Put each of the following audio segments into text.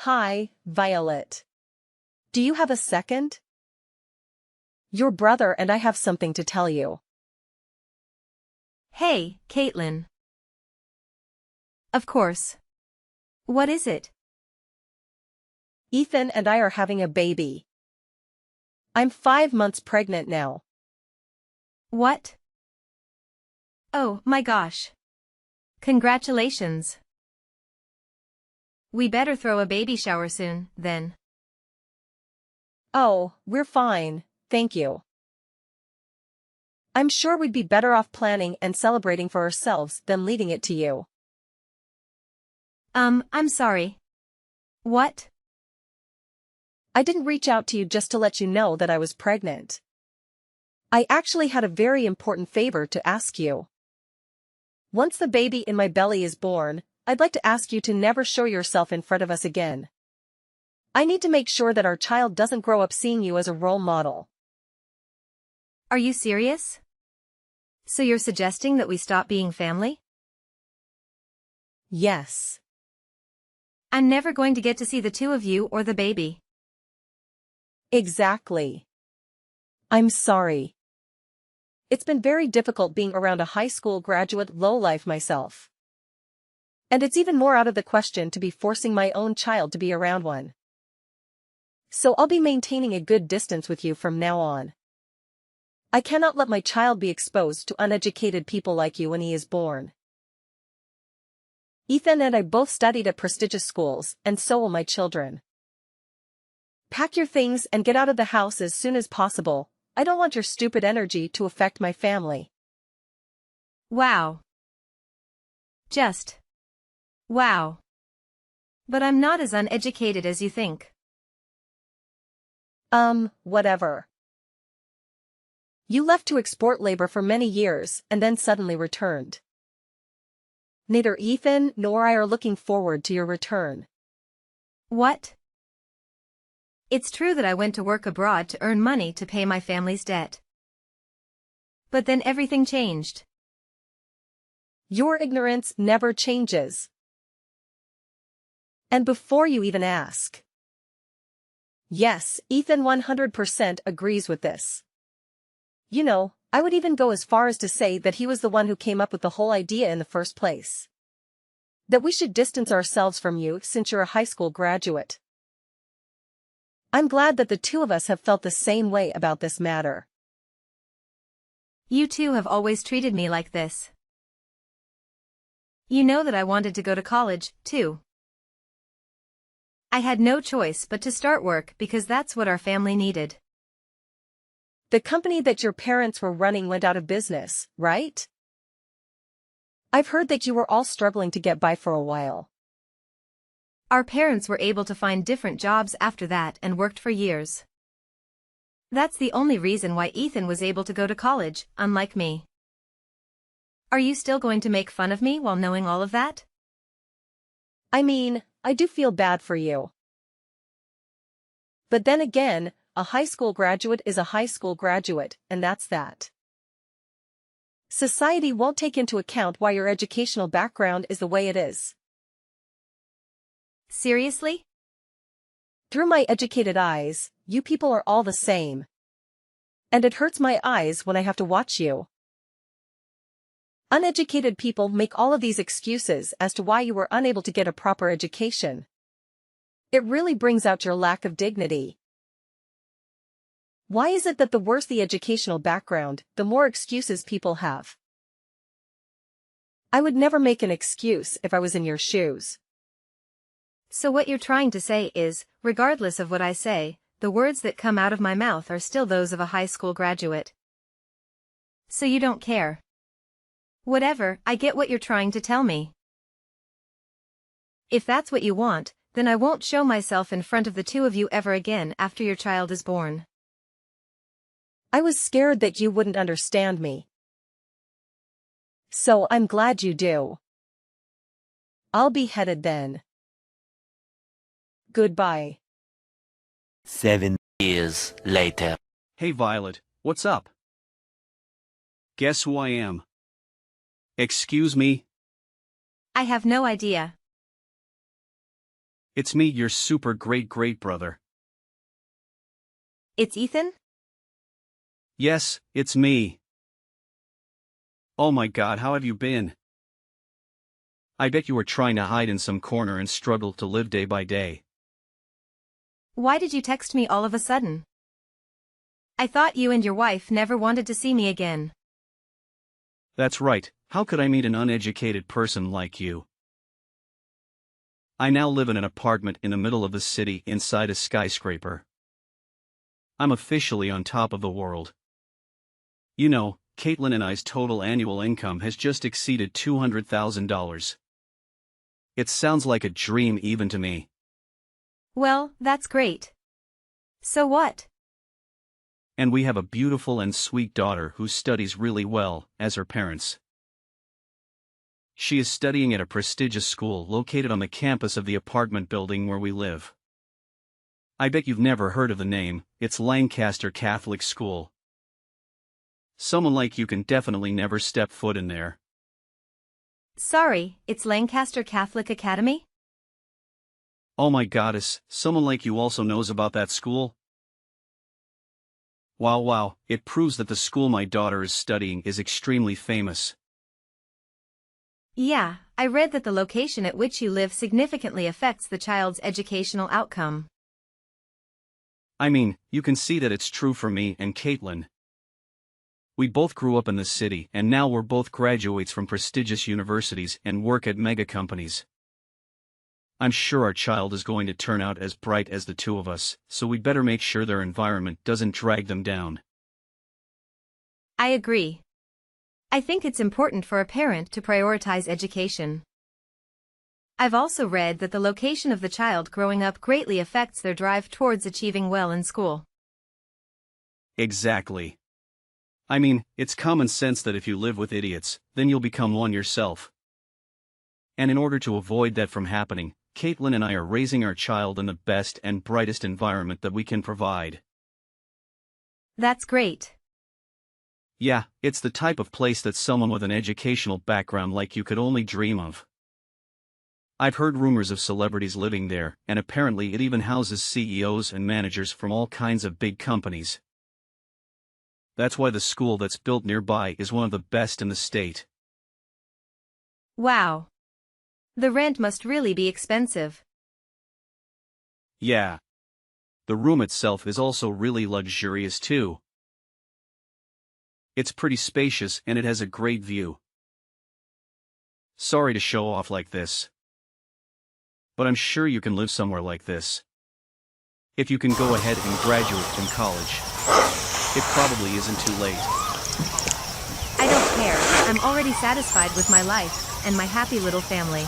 Hi, Violet. Do you have a second? Your brother and I have something to tell you. Hey, Caitlin. Of course. What is it? Ethan and I are having a baby. I'm 5 months pregnant now. What? Oh, my gosh. Congratulations. We better throw a baby shower soon, then. Oh, we're fine, thank you. I'm sure we'd be better off planning and celebrating for ourselves than leaving it to you. I'm sorry. What? I didn't reach out to you just to let you know that I was pregnant. I actually had a very important favor to ask you. Once the baby in my belly is born, I'd like to ask you to never show yourself in front of us again. I need to make sure that our child doesn't grow up seeing you as a role model. Are you serious? So you're suggesting that we stop being family? Yes. I'm never going to get to see the two of you or the baby. Exactly. I'm sorry. It's been very difficult being around a high school graduate lowlife myself. And it's even more out of the question to be forcing my own child to be around one. So I'll be maintaining a good distance with you from now on. I cannot let my child be exposed to uneducated people like you when he is born. Ethan and I both studied at prestigious schools, and so will my children. Pack your things and get out of the house as soon as possible. I don't want your stupid energy to affect my family. Wow. Just. Wow. But I'm not as uneducated as you think. Whatever. You left to export labor for many years and then suddenly returned. Neither Ethan nor I are looking forward to your return. What? It's true that I went to work abroad to earn money to pay my family's debt. But then everything changed. Your ignorance never changes. And before you even ask. Yes, Ethan 100% agrees with this. You know, I would even go as far as to say that he was the one who came up with the whole idea in the first place. That we should distance ourselves from you since you're a high school graduate. I'm glad that the two of us have felt the same way about this matter. You two have always treated me like this. You know that I wanted to go to college, too. I had no choice but to start work because that's what our family needed. The company that your parents were running went out of business, right? I've heard that you were all struggling to get by for a while. Our parents were able to find different jobs after that and worked for years. That's the only reason why Ethan was able to go to college, unlike me. Are you still going to make fun of me while knowing all of that? I mean, I do feel bad for you. But then again, a high school graduate is a high school graduate, and that's that. Society won't take into account why your educational background is the way it is. Seriously? Through my educated eyes, you people are all the same. And it hurts my eyes when I have to watch you. Uneducated people make all of these excuses as to why you were unable to get a proper education. It really brings out your lack of dignity. Why is it that the worse the educational background, the more excuses people have? I would never make an excuse if I was in your shoes. So what you're trying to say is, regardless of what I say, the words that come out of my mouth are still those of a high school graduate. So you don't care. Whatever, I get what you're trying to tell me. If that's what you want, then I won't show myself in front of the two of you ever again after your child is born. I was scared that you wouldn't understand me. So I'm glad you do. I'll be headed then. Goodbye. 7 years later. Hey Violet, what's up? Guess who I am? Excuse me? I have no idea. It's me, your super great brother. It's Ethan? Yes, it's me. Oh my god, how have you been? I bet you were trying to hide in some corner and struggle to live day by day. Why did you text me all of a sudden? I thought you and your wife never wanted to see me again. That's right, how could I meet an uneducated person like you? I now live in an apartment in the middle of the city inside a skyscraper. I'm officially on top of the world. You know, Caitlin and I's total annual income has just exceeded $200,000. It sounds like a dream even to me. Well, that's great. So what? And we have a beautiful and sweet daughter who studies really well, as her parents. She is studying at a prestigious school located on the campus of the apartment building where we live. I bet you've never heard of the name, it's Lancaster Catholic School. Someone like you can definitely never step foot in there. Sorry, it's Lancaster Catholic Academy? Oh my goddess, someone like you also knows about that school? Wow, it proves that the school my daughter is studying is extremely famous. Yeah, I read that the location at which you live significantly affects the child's educational outcome. I mean, you can see that it's true for me and Caitlin. We both grew up in the city and now we're both graduates from prestigious universities and work at mega companies. I'm sure our child is going to turn out as bright as the two of us, so we'd better make sure their environment doesn't drag them down. I agree. I think it's important for a parent to prioritize education. I've also read that the location of the child growing up greatly affects their drive towards achieving well in school. Exactly. I mean, it's common sense that if you live with idiots, then you'll become one yourself. And in order to avoid that from happening, Caitlin and I are raising our child in the best and brightest environment that we can provide. That's great. Yeah, it's the type of place that someone with an educational background like you could only dream of. I've heard rumors of celebrities living there, and apparently it even houses CEOs and managers from all kinds of big companies. That's why the school that's built nearby is one of the best in the state. Wow. The rent must really be expensive. Yeah. The room itself is also really luxurious too. It's pretty spacious and it has a great view. Sorry to show off like this, but I'm sure you can live somewhere like this. If you can go ahead and graduate from college. It probably isn't too late. I don't care, I'm already satisfied with my life, and my happy little family.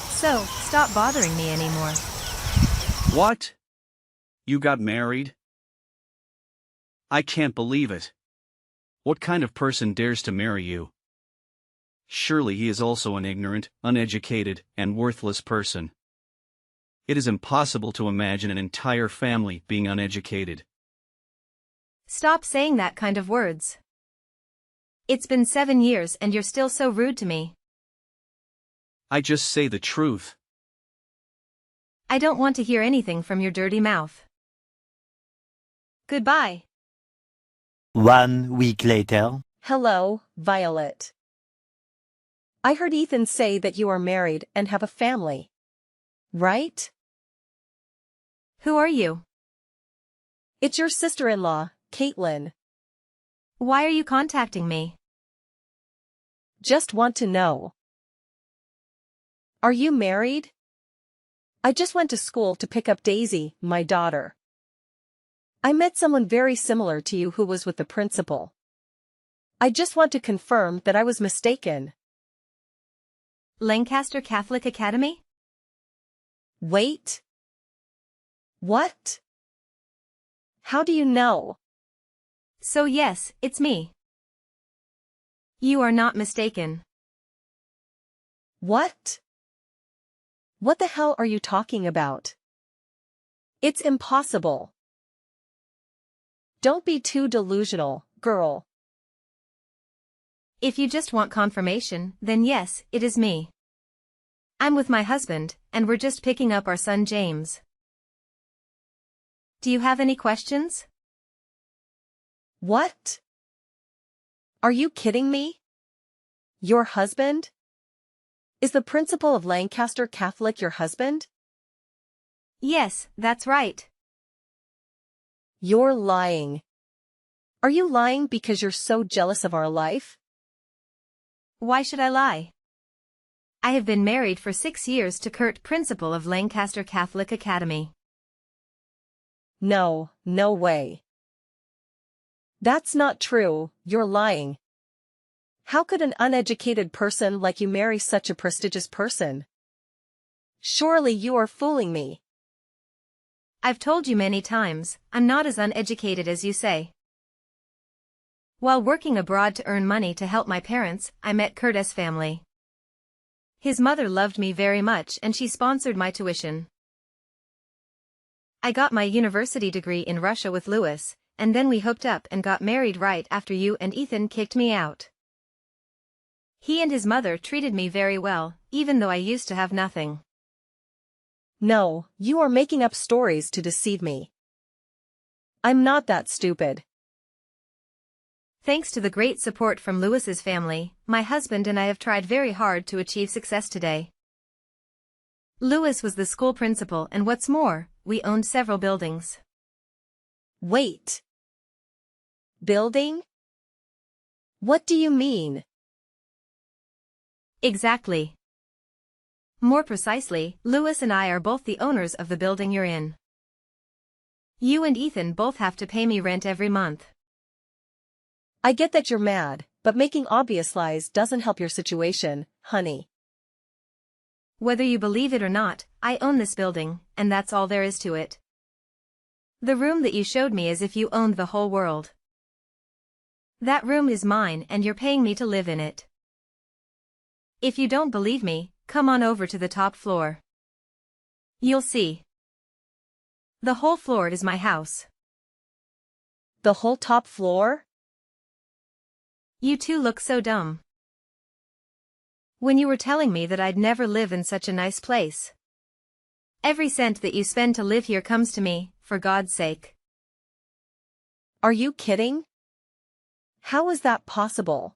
So, stop bothering me anymore. What? You got married? I can't believe it. What kind of person dares to marry you? Surely he is also an ignorant, uneducated, and worthless person. It is impossible to imagine an entire family being uneducated. Stop saying that kind of words. It's been 7 years and you're still so rude to me. I just say the truth. I don't want to hear anything from your dirty mouth. Goodbye. 1 week later. Hello, Violet. I heard Ethan say that you are married and have a family. Right? Who are you? It's your sister-in-law, Caitlin. Why are you contacting me? Just want to know. Are you married? I just went to school to pick up Daisy, my daughter. I met someone very similar to you who was with the principal. I just want to confirm that I was mistaken. Lancaster Catholic Academy? Wait. What? How do you know? So yes, it's me. You are not mistaken. What? What the hell are you talking about? It's impossible. Don't be too delusional, girl. If you just want confirmation, then yes, it is me. I'm with my husband, and we're just picking up our son James. Do you have any questions? What? Are you kidding me? Your husband? Is the principal of Lancaster Catholic your husband? Yes, that's right. You're lying. Are you lying because you're so jealous of our life? Why should I lie? I have been married for 6 years to Kurt, principal of Lancaster Catholic Academy. No, no way. That's not true, you're lying. How could an uneducated person like you marry such a prestigious person? Surely you are fooling me. I've told you many times, I'm not as uneducated as you say. While working abroad to earn money to help my parents, I met Kurt's family. His mother loved me very much and she sponsored my tuition. I got my university degree in Russia with Louis, and then we hooked up and got married right after you and Ethan kicked me out. He and his mother treated me very well, even though I used to have nothing. No, you are making up stories to deceive me. I'm not that stupid. Thanks to the great support from Louis's family, my husband and I have tried very hard to achieve success today. Louis was the school principal and what's more, we owned several buildings. Wait. Building? What do you mean? Exactly. More precisely, Louis and I are both the owners of the building you're in. You and Ethan both have to pay me rent every month. I get that you're mad, but making obvious lies doesn't help your situation, honey. Whether you believe it or not, I own this building, and that's all there is to it. The room that you showed me is if you owned the whole world. That room is mine and you're paying me to live in it. If you don't believe me, come on over to the top floor. You'll see. The whole floor is my house. The whole top floor? You two look so dumb. When you were telling me that I'd never live in such a nice place. Every cent that you spend to live here comes to me, for God's sake. Are you kidding? How is that possible?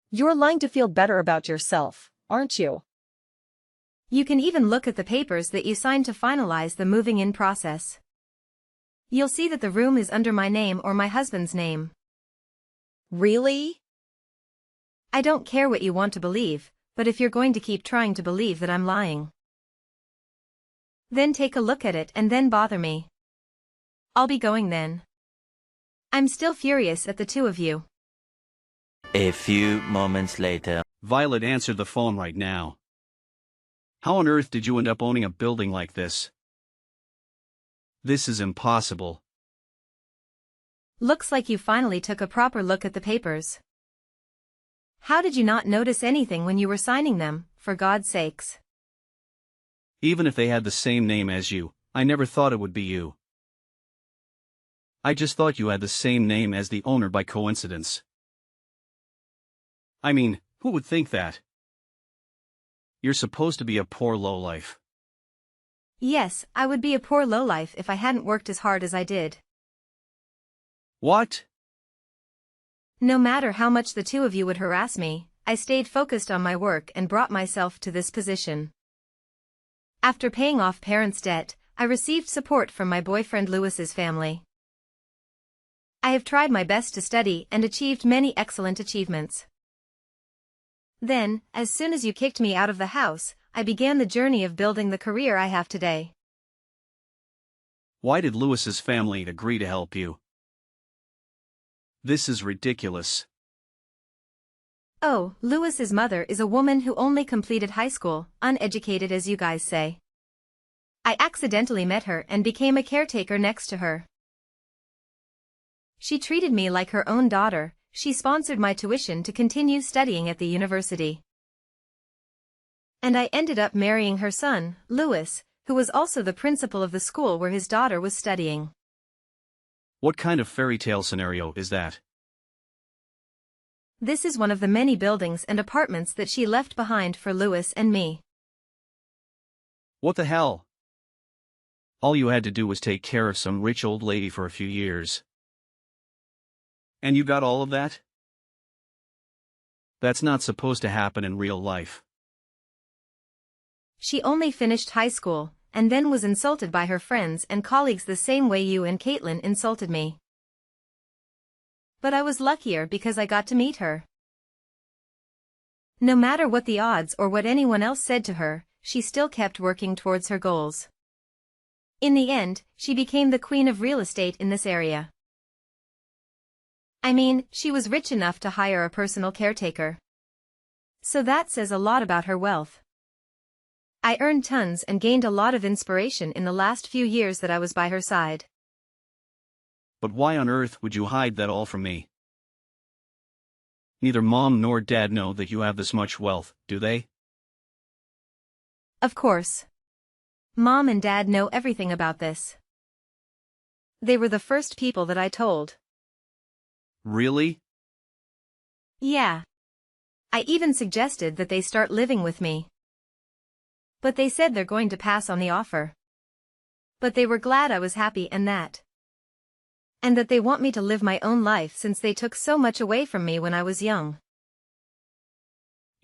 You're lying to feel better about yourself, aren't you? You can even look at the papers that you signed to finalize the moving-in process. You'll see that the room is under my name or my husband's name. Really? I don't care what you want to believe, but if you're going to keep trying to believe that I'm lying, then take a look at it and then bother me. I'll be going then. I'm still furious at the two of you. A few moments later. Violet, answered the phone right now. How on earth did you end up owning a building like this? This is impossible. Looks like you finally took a proper look at the papers. How did you not notice anything when you were signing them, for God's sakes? Even if they had the same name as you, I never thought it would be you. I just thought you had the same name as the owner by coincidence. I mean, who would think that? You're supposed to be a poor lowlife. Yes, I would be a poor lowlife if I hadn't worked as hard as I did. What? No matter how much the two of you would harass me, I stayed focused on my work and brought myself to this position. After paying off parents' debt, I received support from my boyfriend Louis's family. I have tried my best to study and achieved many excellent achievements. Then, as soon as you kicked me out of the house, I began the journey of building the career I have today. Why did Louis's family agree to help you? This is ridiculous. Oh, Louis's mother is a woman who only completed high school, uneducated as you guys say. I accidentally met her and became a caretaker next to her. She treated me like her own daughter. She sponsored my tuition to continue studying at the university. And I ended up marrying her son, Louis, who was also the principal of the school where his daughter was studying. What kind of fairy tale scenario is that? This is one of the many buildings and apartments that she left behind for Louis and me. What the hell? All you had to do was take care of some rich old lady for a few years. And you got all of that? That's not supposed to happen in real life. She only finished high school, and then was insulted by her friends and colleagues the same way you and Caitlin insulted me. But I was luckier because I got to meet her. No matter what the odds or what anyone else said to her, she still kept working towards her goals. In the end, she became the queen of real estate in this area. I mean, she was rich enough to hire a personal caretaker. So that says a lot about her wealth. I earned tons and gained a lot of inspiration in the last few years that I was by her side. But why on earth would you hide that all from me? Neither mom nor dad know that you have this much wealth, do they? Of course. Mom and Dad know everything about this. They were the first people that I told. Really? Yeah. I even suggested that they start living with me. But they said they're going to pass on the offer. But they were glad I was happy and that they want me to live my own life since they took so much away from me when I was young.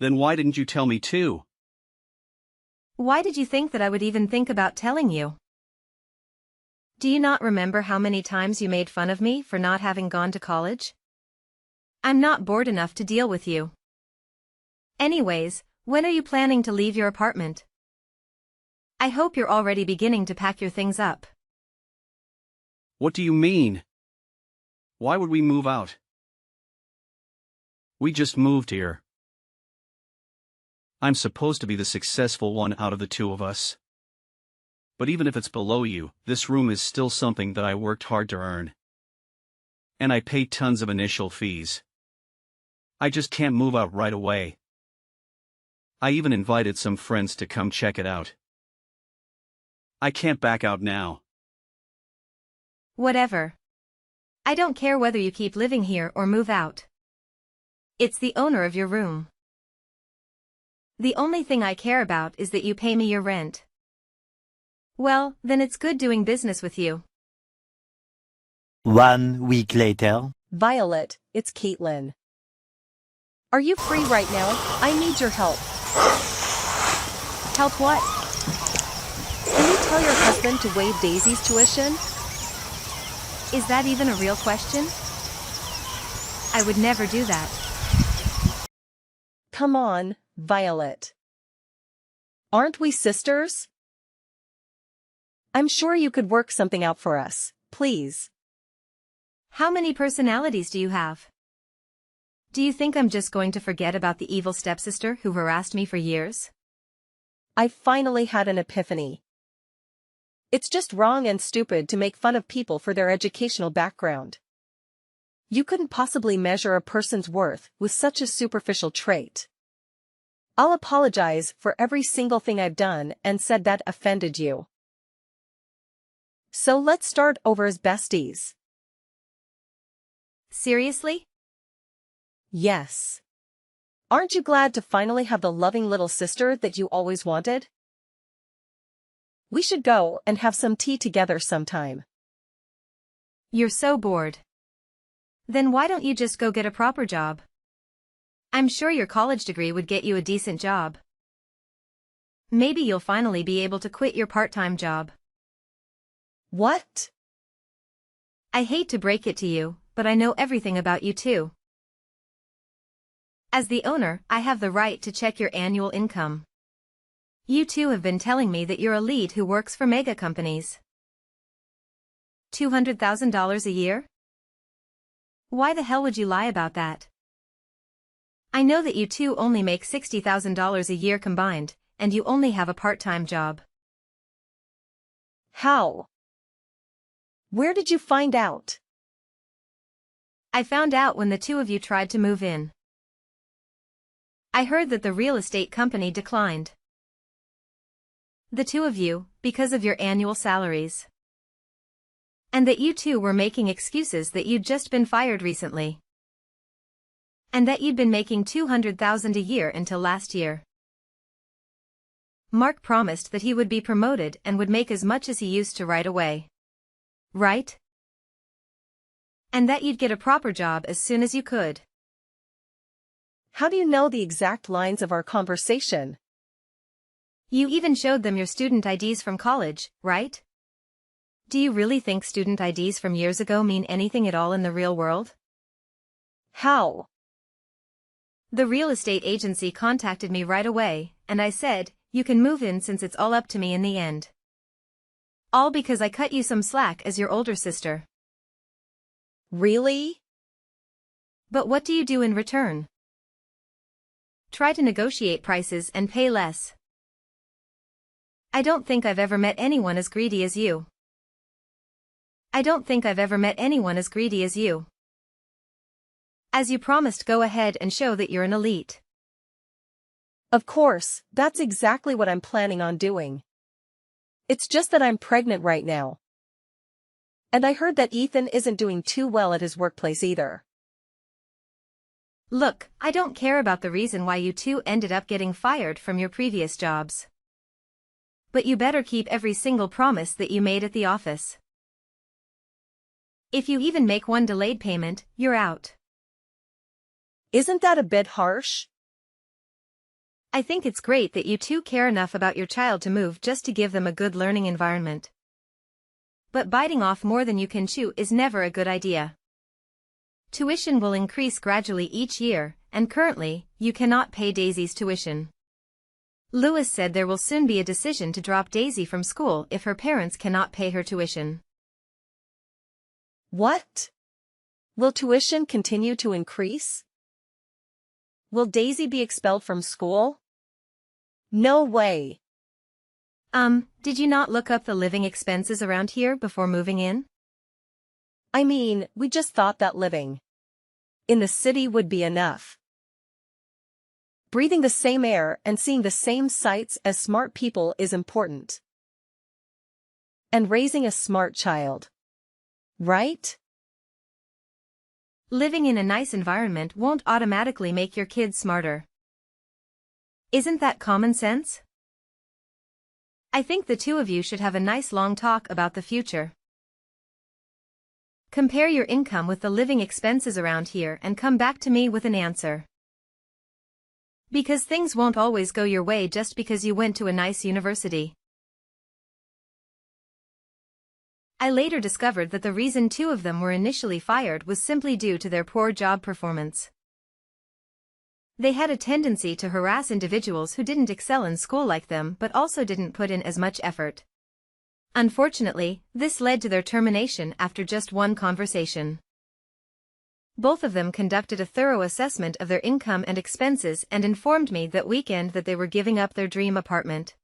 Then why didn't you tell me too? Why did you think that I would even think about telling you? Do you not remember how many times you made fun of me for not having gone to college? I'm not bored enough to deal with you. Anyways, when are you planning to leave your apartment? I hope you're already beginning to pack your things up. What do you mean? Why would we move out? We just moved here. I'm supposed to be the successful one out of the two of us. But even if it's below you, this room is still something that I worked hard to earn. And I paid tons of initial fees. I just can't move out right away. I even invited some friends to come check it out. I can't back out now. Whatever. I don't care whether you keep living here or move out. It's the owner of your room. The only thing I care about is that you pay me your rent. Well, then it's good doing business with you. 1 week later. Violet, it's Caitlin. Are you free right now? I need your help. Help what? Can you tell your husband to waive Daisy's tuition? Is that even a real question? I would never do that. Come on, Violet. Aren't we sisters? I'm sure you could work something out for us, please. How many personalities do you have? Do you think I'm just going to forget about the evil stepsister who harassed me for years? I finally had an epiphany. It's just wrong and stupid to make fun of people for their educational background. You couldn't possibly measure a person's worth with such a superficial trait. I'll apologize for every single thing I've done and said that offended you. So let's start over as besties. Seriously? Yes. Aren't you glad to finally have the loving little sister that you always wanted? We should go and have some tea together sometime. You're so bored. Then why don't you just go get a proper job? I'm sure your college degree would get you a decent job. Maybe you'll finally be able to quit your part-time job. What? I hate to break it to you, but I know everything about you too. As the owner, I have the right to check your annual income. You two have been telling me that you're a lead who works for mega companies. $200,000 a year? Why the hell would you lie about that? I know that you two only make $60,000 a year combined, and you only have a part-time job. How? Where did you find out? I found out when the two of you tried to move in. I heard that the real estate company declined. The two of you, because of your annual salaries. And that you two were making excuses that you'd just been fired recently. And that you'd been making $200,000 a year until last year. Mark promised that he would be promoted and would make as much as he used to right away. Right? And that you'd get a proper job as soon as you could. How do you know the exact lines of our conversation? You even showed them your student IDs from college, right? Do you really think student IDs from years ago mean anything at all in the real world? How? The real estate agency contacted me right away, and I said, you can move in since it's all up to me in the end. All because I cut you some slack as your older sister. Really? But what do you do in return? Try to negotiate prices and pay less. I don't think I've ever met anyone as greedy as you. I don't think I've ever met anyone as greedy as you. As you promised, go ahead and show that you're an elite. Of course, that's exactly what I'm planning on doing. It's just that I'm pregnant right now. And I heard that Ethan isn't doing too well at his workplace either. Look, I don't care about the reason why you two ended up getting fired from your previous jobs. But you better keep every single promise that you made at the office. If you even make one delayed payment, you're out. Isn't that a bit harsh? I think it's great that you two care enough about your child to move just to give them a good learning environment. But biting off more than you can chew is never a good idea. Tuition will increase gradually each year, and currently, you cannot pay Daisy's tuition. Lewis said there will soon be a decision to drop Daisy from school if her parents cannot pay her tuition. What? Will tuition continue to increase? Will Daisy be expelled from school? No way. Did you not look up the living expenses around here before moving in? I mean, we just thought that living in the city would be enough. Breathing the same air and seeing the same sights as smart people is important. And raising a smart child. Right? Living in a nice environment won't automatically make your kids smarter. Isn't that common sense? I think the two of you should have a nice long talk about the future. Compare your income with the living expenses around here and come back to me with an answer. Because things won't always go your way just because you went to a nice university. I later discovered that the reason two of them were initially fired was simply due to their poor job performance. They had a tendency to harass individuals who didn't excel in school like them but also didn't put in as much effort. Unfortunately, this led to their termination after just one conversation. Both of them conducted a thorough assessment of their income and expenses and informed me that weekend that they were giving up their dream apartment.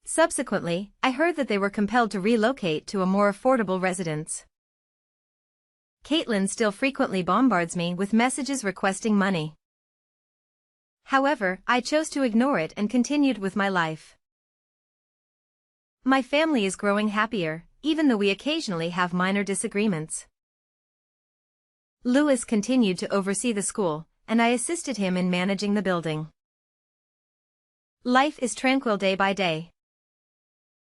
Subsequently, I heard that they were compelled to relocate to a more affordable residence. Caitlin still frequently bombards me with messages requesting money. However, I chose to ignore it and continued with my life. My family is growing happier, even though we occasionally have minor disagreements. Lewis continued to oversee the school, and I assisted him in managing the building. Life is tranquil day by day.